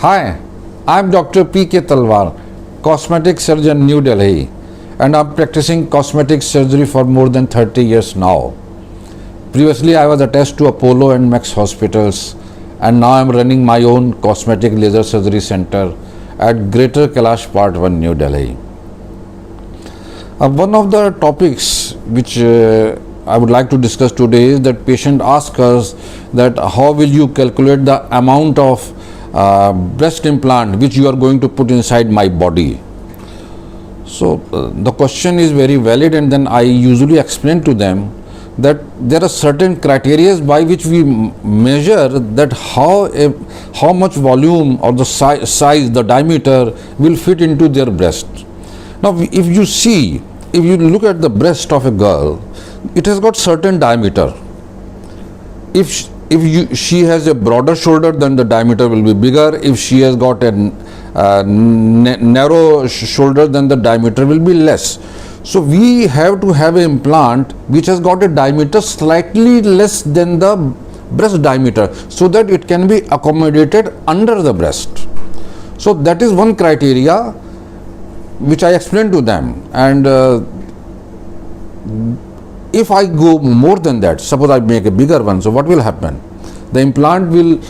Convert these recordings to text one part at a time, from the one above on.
Hi, I'm Dr. PK Talwar, cosmetic surgeon, New Delhi, and I'm practicing cosmetic surgery for more than 30 years now. Previously, I was attached to Apollo and Max hospitals, and now I'm running my own cosmetic laser surgery center at Greater Kailash Part 1, New Delhi. One of the topics which I would like to discuss today is that patient asks us that how will you calculate the amount of breast implant which you are going to put inside my body. So the question is very valid, and then I usually explain to them that there are certain criteria by which we measure that how much volume or the size, the diameter will fit into their breast. Now if you look at the breast of a girl, it has got certain diameter. If she has a broader shoulder, then the diameter will be bigger. If she has got a narrow shoulder, then the diameter will be less. So we have to have an implant which has got a diameter slightly less than the breast diameter, so that it can be accommodated under the breast. So that is one criteria which I explained to them. And if I go more than that, suppose I make a bigger one, so what will happen? The implant will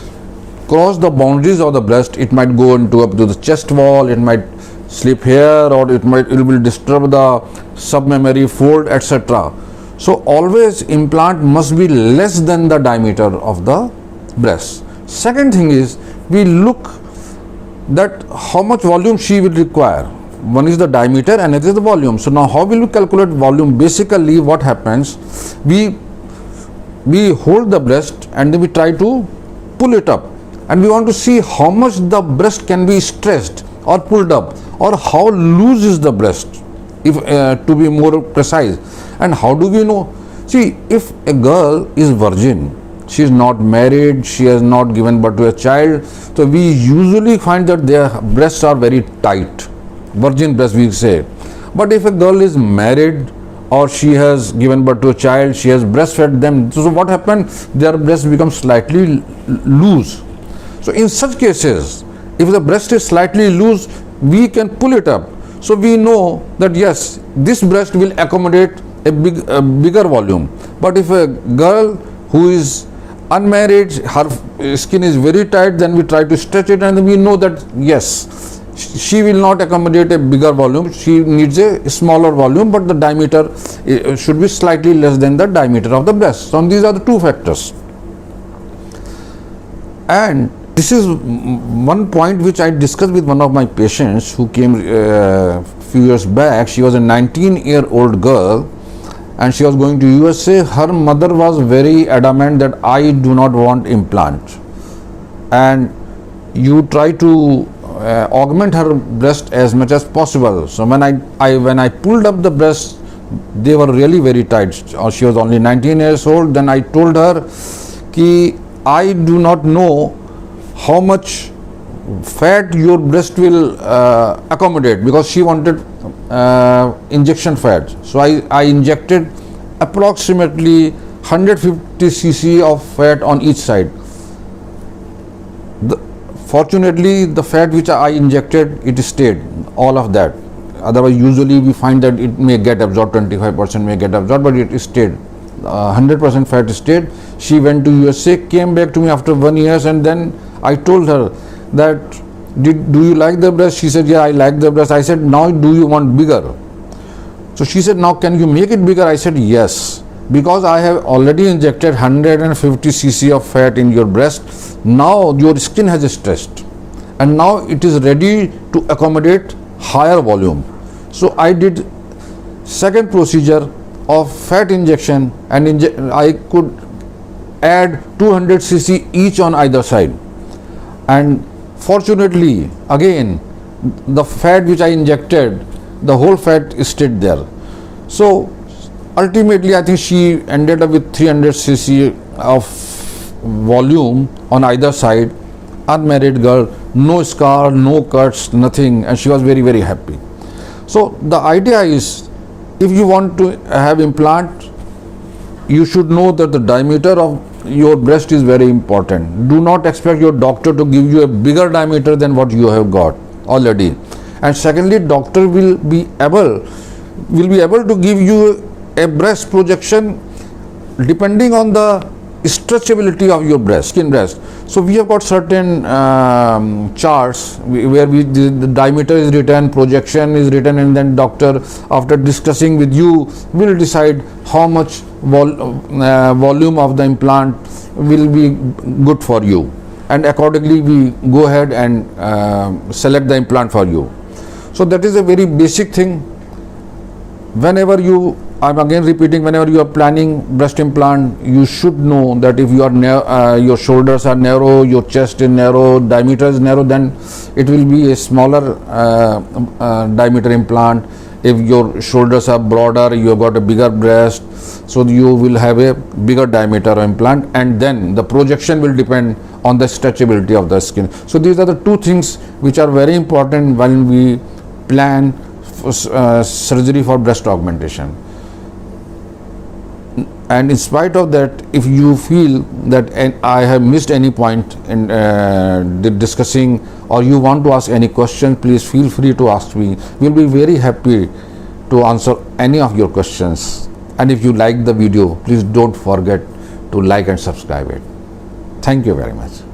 cross the boundaries of the breast. It might go up to the chest wall, it might slip here, or it will disturb the submammary fold, etc. So always implant must be less than the diameter of the breast. Second thing is, we look that how much volume she will require. One is the diameter and it is the volume. So now how will we calculate volume? Basically what happens, we hold the breast and then we try to pull it up, and we want to see how much the breast can be stretched or pulled up, or how loose is the breast, if to be more precise. And how do we know? See, if a girl is virgin, she is not married, she has not given birth to a child, so we usually find that their breasts are very tight, virgin breast we say. But if a girl is married or she has given birth to a child, she has breastfed them, so what happens? Their breasts become slightly loose. So in such cases, if the breast is slightly loose, we can pull it up. So we know that yes, this breast will accommodate a bigger volume. But if a girl who is unmarried, her skin is very tight, then we try to stretch it, and then we know that yes, she will not accommodate a bigger volume, she needs a smaller volume, but the diameter should be slightly less than the diameter of the breast. So these are the two factors. And this is one point which I discussed with one of my patients who came a few years back. She was a 19-year-old girl and she was going to USA. Her mother was very adamant that I do not want implant, and you try to augment her breast as much as possible. So when I pulled up the breast, they were really very tight. She was only 19 years old. Then I told her ki I do not know how much fat your breast will accommodate, because she wanted injection fat. So I injected approximately 150 cc of fat on each side. Fortunately, the fat which I injected, it stayed, all of that. Otherwise, usually we find that it may get absorbed, 25% may get absorbed, but it stayed. 100% fat stayed. She went to USA, came back to me after 1 year, and then I told her that, do you like the breast? She said, yeah, I like the breast. I said, now do you want bigger? So she said, now can you make it bigger? I said, yes, because I have already injected 150 cc of fat in your breast. Now your skin has stretched and now it is ready to accommodate higher volume. So I did second procedure of fat injection, and I could add 200 cc each on either side. And fortunately, again, the fat which I injected, the whole fat stayed there. So ultimately, I think she ended up with 300 cc of volume on either side. Unmarried girl, no scar, no cuts, nothing, and she was very, very happy. So the idea is, if you want to have implant, you should know that the diameter of your breast is very important. Do not expect your doctor to give you a bigger diameter than what you have got already. And secondly, doctor will be able to give you a breast projection depending on the stretchability of your breast, skin breast. So we have got certain charts where the diameter is written, projection is written, and then doctor, after discussing with you, will decide how much volume of the implant will be good for you, and accordingly we go ahead and select the implant for you. So that is a very basic thing. Whenever you, I'm again repeating, whenever you are planning breast implant, you should know that if you are your shoulders are narrow, your chest is narrow, diameter is narrow, then it will be a smaller diameter implant. If your shoulders are broader, you have got a bigger breast, so you will have a bigger diameter implant, and then the projection will depend on the stretchability of the skin. So these are the two things which are very important when we plan surgery for breast augmentation. And in spite of that, if you feel that I have missed any point in discussing, or you want to ask any question, please feel free to ask me. We'll be very happy to answer any of your questions. And if you like the video, please don't forget to like and subscribe it. Thank you very much.